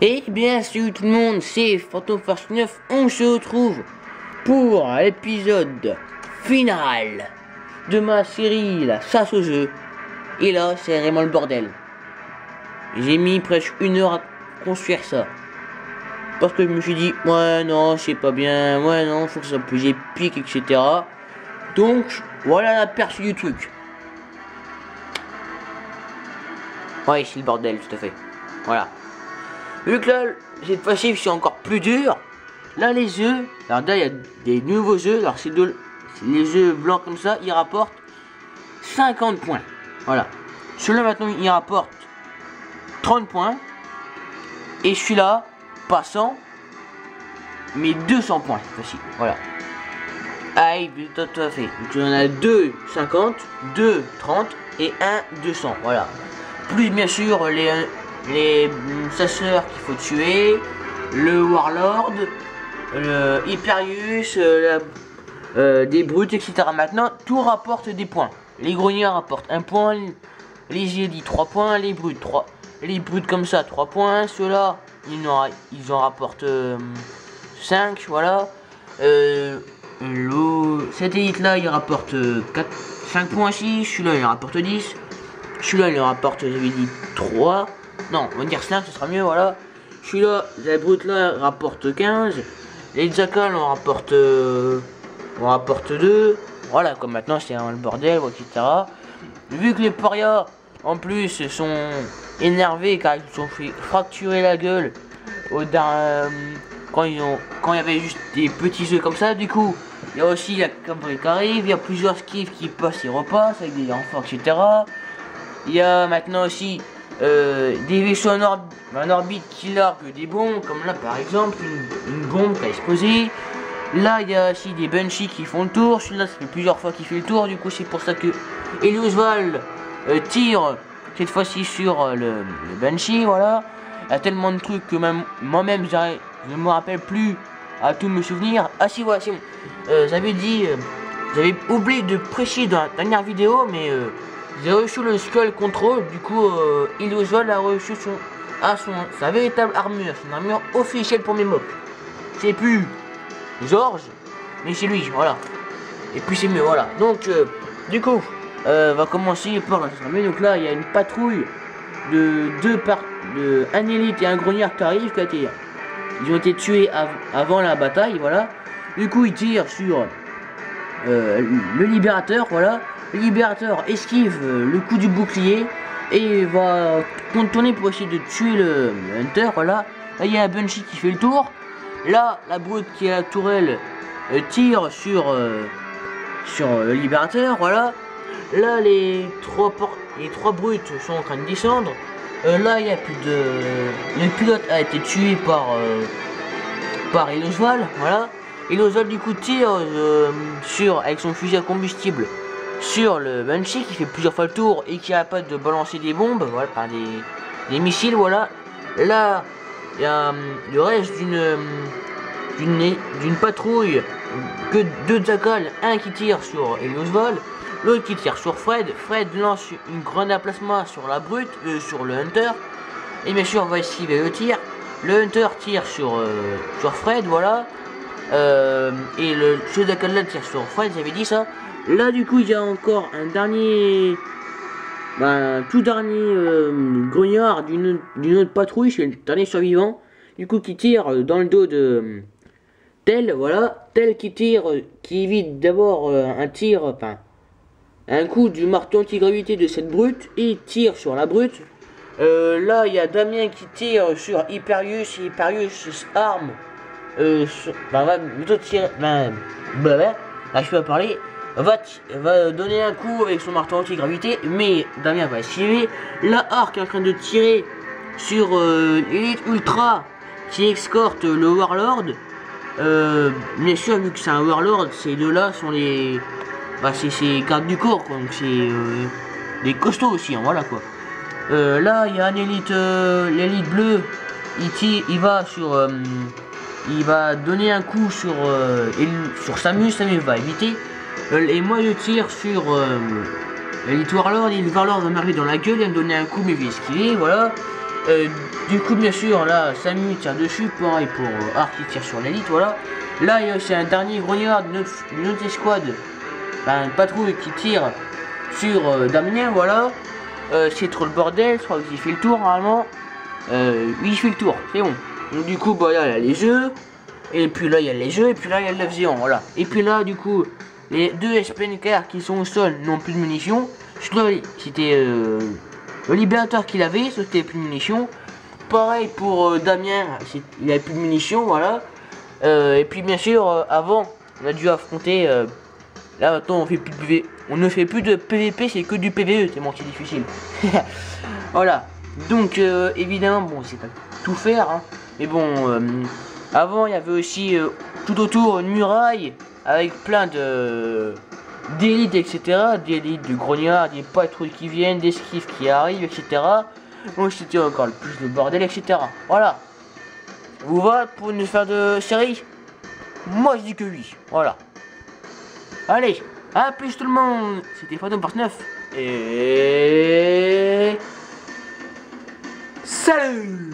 Et bien salut tout le monde, c'est Phantom Force 9, on se retrouve pour l'épisode final de ma série La Chasse aux œufs. Et là c'est vraiment le bordel. J'ai mis presque 1 heure à construire ça. Parce que je me suis dit, ouais non c'est pas bien, ouais non faut que ça soit plus épique, etc. Donc voilà l'aperçu du truc. Ouais c'est le bordel tout à fait. Voilà. Vu que là, cette fois-ci, c'est encore plus dur. Là, les œufs, alors là, il y a des nouveaux œufs. Alors, c'est les œufs blancs comme ça, ils rapportent 50 points. Voilà. Celui-là, maintenant, il rapporte 30 points. Et celui-là, pas 100, mais 200 points, cette fois-ci. Voilà. Ah, tout à fait. Donc, il y en a 2, 50, 2, 30 et 1, 200. Voilà. Plus, bien sûr, les chasseurs qu'il faut tuer, le Warlord, le Hyperius, des brutes, etc. Maintenant, tout rapporte des points. Les grognards rapportent 1 point, les Jedi 3 points, les brutes 3, les brutes comme ça 3 points, ceux-là, ils en rapportent 5, voilà. Le satellite là, il rapporte 5 points aussi, celui-là, il rapporte 10. Celui-là, il en rapporte, j'avais dit 3. Non, on va dire 5, ce sera mieux, voilà. Celui-là, la brute là, rapporte 15. Les jackals, on rapporte 2. Voilà, comme maintenant, c'est le bordel, etc. Vu que les parias, en plus, sont énervés car ils se sont fait fracturer la gueule quand il y avait juste des petits œufs comme ça, du coup, il y a aussi la cabrée qui arrive, il y a plusieurs skiffs qui passent et repassent avec des renforts, etc. Il y a maintenant aussi des vaisseaux en orbite qui larguent des bombes, comme là par exemple une bombe qui a explosé. Là il y a aussi des Banshee qui font le tour, celui-là ça fait plusieurs fois qu'il fait le tour, du coup c'est pour ça que Helios Val tire cette fois-ci sur le Banshee, voilà. Il y a tellement de trucs que même moi-même je ne me rappelle plus à tout me souvenir. Ah si voilà c'est bon, j'avais oublié de préciser dans la dernière vidéo, mais j'ai reçu le Skull Control, du coup Helios Val a reçu sa véritable armure, son armure officielle pour mes mobs. C'est plus George, mais c'est lui, voilà. Et puis c'est mieux, voilà. Donc du coup, on va commencer par la armée. Donc là, il y a une patrouille de un élite et un grognard qui arrivent, ils ont été tués avant la bataille, voilà. Du coup, ils tirent sur le libérateur, voilà. Le libérateur esquive le coup du bouclier et va contourner pour essayer de tuer le Hunter, voilà. Là il y a un Banshee qui fait le tour. Là la brute qui est à la tourelle tire sur le libérateur, voilà. Là les trois brutes sont en train de descendre. Là il y a plus de... Le pilote a été tué par Helios Val, voilà. Helios Val du coup tire avec son fusil à combustible sur le Banshee qui fait plusieurs fois le tour et qui arrête pas de balancer des bombes, voilà, par des missiles, voilà. Là, il y a le reste d'une patrouille que 2 jackals, un qui tire sur Helios Val, l'autre qui tire sur Fred. Fred lance une grenade à plasma sur la brute, sur le Hunter, et bien sûr on va esquiver le tir. Le Hunter tire sur Fred, voilà. Et ce jackal là tire sur Fred, j'avais dit ça. Là du coup il y a encore un tout dernier grognard d'une autre patrouille, c'est le dernier survivant, du coup qui tire dans le dos de Tel, voilà. Tel qui évite d'abord un coup du marteau antigravité de cette brute et tire sur la brute. Là il y a Damien qui tire sur Hyperius et Hyperius arme va plutôt tirer, là je peux pas parler, va donner un coup avec son marteau anti-gravité, mais Damien va esquiver. La Arc est en train de tirer sur l'élite ultra qui escorte le Warlord. Bien sûr, vu que c'est un Warlord, ces deux-là sont les... c'est gardes du corps, quoi, donc c'est des costauds aussi, hein, voilà quoi. Là, il y a un élite, l'élite bleue, il va donner un coup sur Samus va éviter. Et moi je tire sur l'élite Warlord, et le Warlord va m'arriver dans la gueule, il va me donner un coup mais je vais esquiver, voilà. Du coup, bien sûr, là, Samu tire dessus, pareil pour Ark qui tire sur l'élite, voilà. Là, il y a aussi un dernier grognard d'une autre escouade, enfin, une patrouille qui tire sur Damien, voilà. C'est trop le bordel, je crois qu'il fait le tour normalement. Oui, il fait le tour, c'est bon. Donc, du coup, bah, là, il y a les jeux, et puis là, il y a les jeux, et puis là, il y a le géant, voilà. Et puis là, du coup, les deux SPNK qui sont au sol n'ont plus de munitions. Je dois c'était le libérateur qui l'avait, c'était plus de munitions. Pareil pour Damien, il avait plus de munitions, voilà. Et puis bien sûr, avant, on a dû affronter. Là maintenant, on fait plus de PV, on ne fait plus de PVP, c'est que du PVE, tellement c'est difficile. Voilà. Donc évidemment, bon, c'est pas tout faire, hein, mais bon, avant il y avait aussi tout autour une muraille avec plein de d'élites, etc. D'élites, de grognards, des patrouilles qui viennent, des skiffs qui arrivent, etc. Donc c'était encore le plus de bordel, etc. Voilà. Vous va pour une faire de série? Moi je dis que oui. Voilà. Allez, à plus tout le monde. C'était Phantom Force 9. Et... Salut!